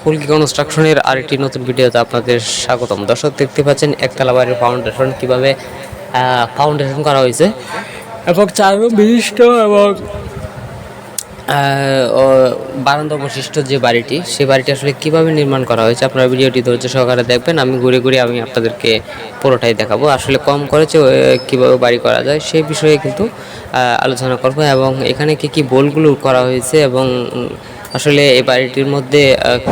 ফুলকি কনস্ট্রাকশনের আরেকটি নতুন ভিডিওতে আপনাদের স্বাগতম। দর্শক, দেখতে পাচ্ছেন একতলা বাড়ির ফাউন্ডেশন কিভাবে ফাউন্ডেশন করা হয়েছে এবং 4 রুম বিশিষ্ট এবং বারান্দা বৈশিষ্ট্য যে বাড়িটি, সেই বাড়িটি আসলে কিভাবে নির্মাণ করা হয়েছে আপনারা ভিডিওটি ধৈর্য সহকারে দেখবেন। আমি ঘুরে ঘুরে আপনাদেরকে পুরোটাই দেখাবো। আসলে কম খরচে কিভাবে বাড়ি করা যায় সেই বিষয়ে কিন্তু আলোচনা করব এবং এখানে কি বোলগুলো করা হয়েছে এবং আসলে এই বাড়িটির মধ্যে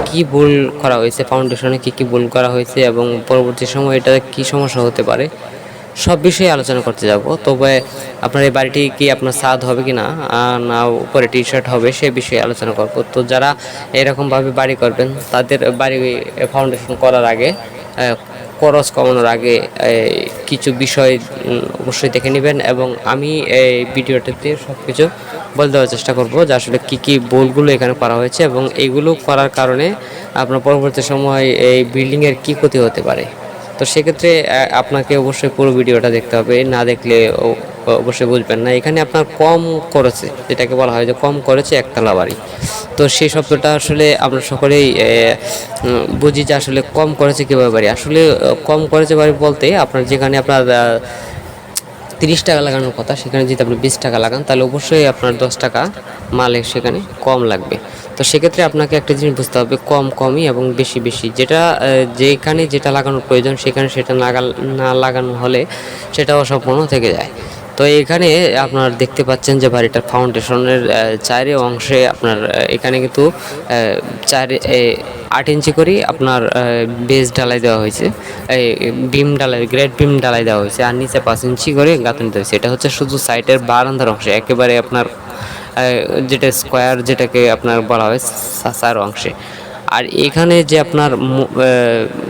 কি ভুল করা হয়েছে, ফাউন্ডেশনে কি ভুল করা হয়েছে এবং পরবর্তী সময়ে এটা কি সমস্যা হতে পারে সব বিষয়ে আলোচনা করতে যাব। তবে আপনার এই বাড়িটি কি আপনার ছাদ হবে কি না, না উপরে টি শার্ট হবে, সে বিষয়ে আলোচনা করব। তো যারা এরকমভাবে বাড়ি করবেন তাদের বাড়ি ফাউন্ডেশন করার আগে, খরচ কমানোর আগে কিছু বিষয় অবশ্যই দেখে নেবেন এবং আমি এই ভিডিওটাতে সব কিছু বলে দেওয়ার চেষ্টা করব যে আসলে কি ভুলগুলো এখানে করা হয়েছে এবং এইগুলো করার কারণে আপনার পরবর্তী সময় এই বিল্ডিংয়ের কি ক্ষতি হতে পারে। তো সেক্ষেত্রে আপনাকে অবশ্যই পুরো ভিডিওটা দেখতে হবে, না দেখলে অবশ্যই বুঝবেন না। এখানে আপনার কম করেছে, যেটাকে বলা হয় যে কম করেছে একতলা বাড়ি, তো সেই শব্দটা আসলে আমরা সকলেই বুঝি যে আসলে কম করেছে কীভাবে বাড়ি। আসলে কম করেছে বাড়ি বলতে আপনার যেখানে আপনার 30 টাকা লাগানোর কথা, সেখানে যদি আপনি 20 টাকা লাগান তাহলে অবশ্যই আপনার 10 টাকা মালে সেখানে কম লাগবে। তো সেক্ষেত্রে আপনাকে একটা জিনিস বুঝতে হবে, কম কমই এবং বেশি বেশি, যেটা যেখানে যেটা লাগানোর প্রয়োজন সেখানে সেটা না লাগানো হলে সেটা অসম্পূর্ণ থেকে যায়। তো এখানে আপনার দেখতে পাচ্ছেন যে বাড়িটার ফাউন্ডেশনের চারি অংশে আপনার এখানে কিন্তু 8 ইঞ্চি করে আপনার বেস ঢালাই দেওয়া হয়েছে, এই বিম ঢালাই, গ্রেড বিম ঢালাই দেওয়া হয়েছে, আর নিচে 5 ইঞ্চি করে গাঁথনি দেওয়া হয়েছে। এটা হচ্ছে শুধু সাইটের বারান্দার অংশে, একেবারে আপনার যেটা স্কোয়ার, যেটাকে আপনার বলা হয় সাসার অংশে। আর এখানে যে আপনার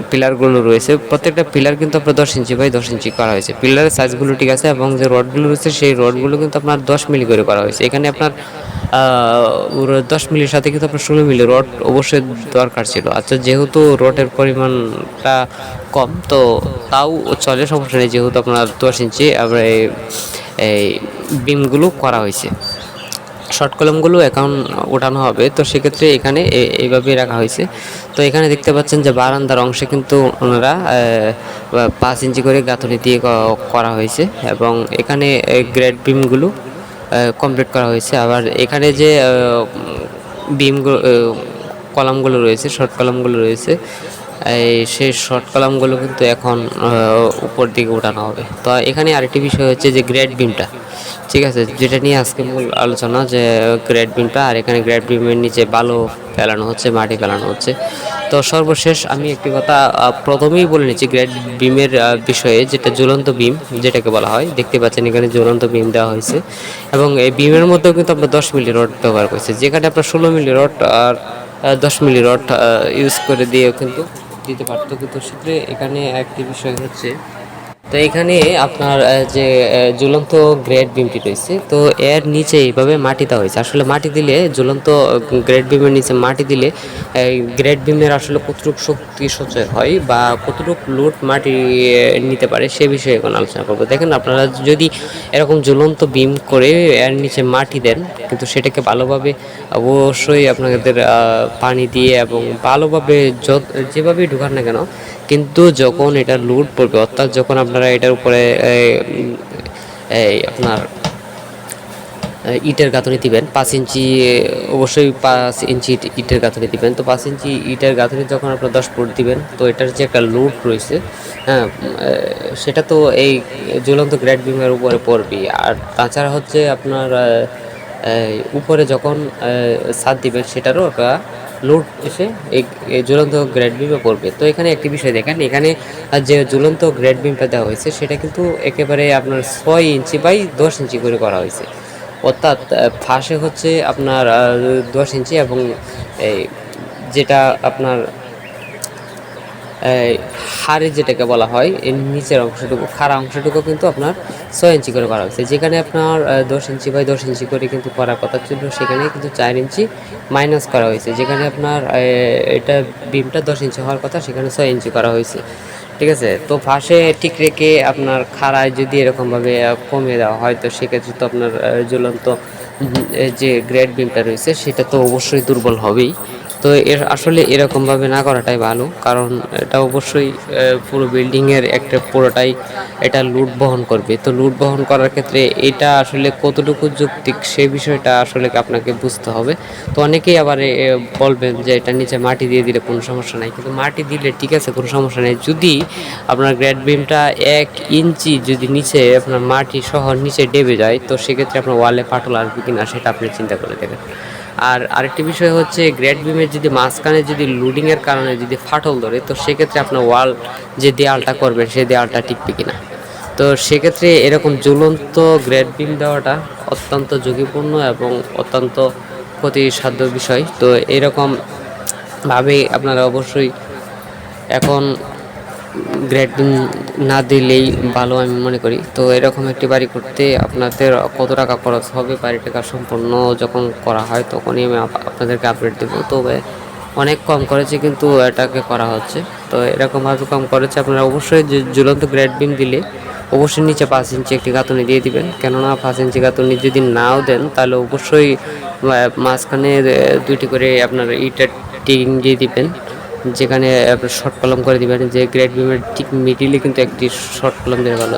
পিলারগুলো রয়েছে, প্রত্যেকটা পিলার কিন্তু আপনার 10 ইঞ্চি বাই 10 ইঞ্চি করা হয়েছে। পিলারের সাইজগুলো ঠিক আছে এবং যে রডগুলো রয়েছে সেই রডগুলো কিন্তু আপনার 10 মিলি করে করা হয়েছে। এখানে আপনার 10 মিলির সাথে কিন্তু আপনার 16 মিলি রড অবশ্যই দরকার ছিল। আচ্ছা, যেহেতু রডের পরিমাণটা কম তো তাও চলে, সমস্যা নেই, যেহেতু আপনার 10 ইঞ্চি আমরা এই বিমগুলো করা হয়েছে। শর্ট কলামগুলো এখন ওঠানো হবে, তো সেক্ষেত্রে এখানে এইভাবে রাখা হয়েছে। তো এখানে দেখতে পাচ্ছেন যে বারান্দার অংশে কিন্তু ওনারা 5 ইঞ্চি করে গাঁথনি দিয়ে করা হয়েছে এবং এখানে গ্রেড বিমগুলো কমপ্লিট করা হয়েছে। আবার এখানে যে বিমগুলো কলামগুলো রয়েছে, শর্ট কলামগুলো রয়েছে, সেই শর্ট কলামগুলো কিন্তু এখন উপর দিকে উঠানো হবে। তো এখানে আরেকটি বিষয় হচ্ছে যে গ্রেড বিমটা, ঠিক আছে, যেটা নিয়ে আজকে মূল আলোচনা, যে গ্রেড বিমটা। আর এখানে গ্রেড বিমের নিচে বালু ফেলানো হচ্ছে, মাটি ফেলানো হচ্ছে। তো সর্বশেষ আমি একটি কথা প্রথমেই বলে নিচ্ছি গ্রেড বিমের বিষয়ে, যেটা ঝুলন্ত বিম যেটাকে বলা হয়। দেখতে পাচ্ছেন এখানে ঝুলন্ত বিম দেওয়া হয়েছে এবং এই বিমের মধ্যেও কিন্তু আপনার 10 মিলি রড ব্যবহার করেছে, যেখানে আপনার 16 মিলি রড আর 10 মিলি রড ইউজ করে দিয়েও কিন্তু দিতে পারতো। কিন্তু সেক্ষেত্রে এখানে একটি বিষয় হচ্ছে, তো এখানে আপনার যে ঝুলন্ত গ্রেড বিমটি রয়েছে, তো এর নিচে এইভাবে মাটি দেওয়া হয়েছে। আসলে মাটি দিলে, ঝুলন্ত গ্রেড বিমের নিচে মাটি দিলে এই গ্রেড বিমের আসলে কতটুকু শক্তি সঞ্চয় হয় বা কতটুকু লোড মাটি নিতে পারে সে বিষয়ে এখন আলোচনা করবো। দেখেন, আপনারা যদি এরকম ঝুলন্ত বিম করে এর নিচে মাটি দেন, কিন্তু সেটাকে ভালোভাবে অবশ্যই আপনাদের পানি দিয়ে এবং ভালোভাবে যেভাবেই ঢুকান না কেন, কিন্তু যখন এটা লোড পড়বে, অর্থাৎ যখন আপনারা এটার উপরে আপনার ইটের গাঁথনি দিবেন 5 ইঞ্চি, অবশ্যই 5 ইঞ্চি ইটের গাঁথনি দিবেন। তো 5 ইঞ্চি ইটের গাঁথনি যখন আপনার 10 ফুট দিবেন, তো এটার যে একটা লোড রয়েছে, হ্যাঁ, সেটা তো এই ঝুলন্ত গ্রেড বিমের উপরে পড়বে। আর তাছাড়া হচ্ছে আপনার উপরে যখন ছাদ দিবেন সেটারও একটা লোড এসে এই ঝুলন্ত গ্রেড বিমে পড়বে। তো এখানে একটি বিষয় দেখেন, এখানে যে ঝুলন্ত গ্রেড বিমটা দেওয়া হয়েছে সেটা কিন্তু একেবারে আপনার 6 ইঞ্চি বাই 10 ইঞ্চি করে করা হয়েছে, অর্থাৎ ফাঁসে হচ্ছে আপনার 10 ইঞ্চি এবং এই যেটা আপনার হাড়ে যেটাকে বলা হয় এর নিচের অংশটুকু, খাড়া অংশটুকু কিন্তু আপনার 6 ইঞ্চি করে করা হয়েছে। যেখানে আপনার 10 ইঞ্চি বাই 10 ইঞ্চি করে কিন্তু করার কথা ছিল, সেখানে কিন্তু 4 ইঞ্চি মাইনাস করা হয়েছে। যেখানে আপনার এটা বিমটা 10 ইঞ্চি হওয়ার কথা, সেখানে 6 ইঞ্চি করা হয়েছে, ঠিক আছে। তো ফাঁসে ঠিক রেখে আপনার খাড়ায় যদি এরকমভাবে কমিয়ে দেওয়া হয়, তো সেক্ষেত্রে তো আপনার ঝুলন্ত যে গ্রেড বিমটা রয়েছে সেটা তো অবশ্যই দুর্বল হবেই। তো এর আসলে এরকমভাবে না করাটাই ভালো, কারণ এটা অবশ্যই পুরো বিল্ডিংয়ের একটা পুরোটাই এটা লোড বহন করবে। তো লোড বহন করার ক্ষেত্রে এটা আসলে কতটুকু যৌক্তিক সে বিষয়টা আসলে আপনাকে বুঝতে হবে। তো অনেকেই আবার বলবেন যে এটা নিচে মাটি দিয়ে দিলে কোনো সমস্যা নাই, কিন্তু মাটি দিলে ঠিক আছে কোনো সমস্যা নেই, যদি আপনার গ্রেড বিমটা 1 ইঞ্চি যদি নিচে আপনার মাটি সহ নিচে ডেবে যায়, তো সেক্ষেত্রে আপনার ওয়ালে ফাটল আসবে কিনা সেটা আপনি চিন্তা করে দেখেন। আর আরেকটি বিষয় হচ্ছে গ্রেড বিমের যদি মাঝখানে যদি লোডিংয়ের কারণে যদি ফাটল ধরে, তো সেক্ষেত্রে আপনার ওয়াল যে দেয়ালটা করবেন সেই দেয়ালটা টিকবে কিনা। তো সেক্ষেত্রে এরকম ঝুলন্ত গ্রেড বিম দেওয়াটা অত্যন্ত ঝুঁকিপূর্ণ এবং অত্যন্ত ক্ষতিসাধ্য বিষয়। তো এরকম ভাবে আপনারা অবশ্যই এখন গ্রেড বিম না দিলেই ভালো আমি মনে করি। তো এরকম একটি বাড়ি করতে আপনাদের কত টাকা খরচ হবে, বাড়িটা সম্পূর্ণ যখন করা হয় তখনই আমি আপনাদেরকে আপডেট দেবো। তবে অনেক কম করেছে কিন্তু এটাকে করা হচ্ছে। তো এরকমভাবে কম করেছে, আপনারা অবশ্যই যে ঝুলন্ত গ্রেড বিম দিলে অবশ্যই নিচে 5 ইঞ্চি একটি গাঁথুনি দিয়ে দিবেন। কেননা 5 ইঞ্চি গাঁথুনি যদি নাও দেন তাহলে অবশ্যই মাঝখানে 2টি করে আপনার ইটের টিন দিয়ে দিবেন, যেখানে আপনার শর্ট কলম করে দিবেন, যে গ্রেড বিমের ঠিক মিডিলে কিন্তু একটি শর্ট কলম দেওয়া ভালো।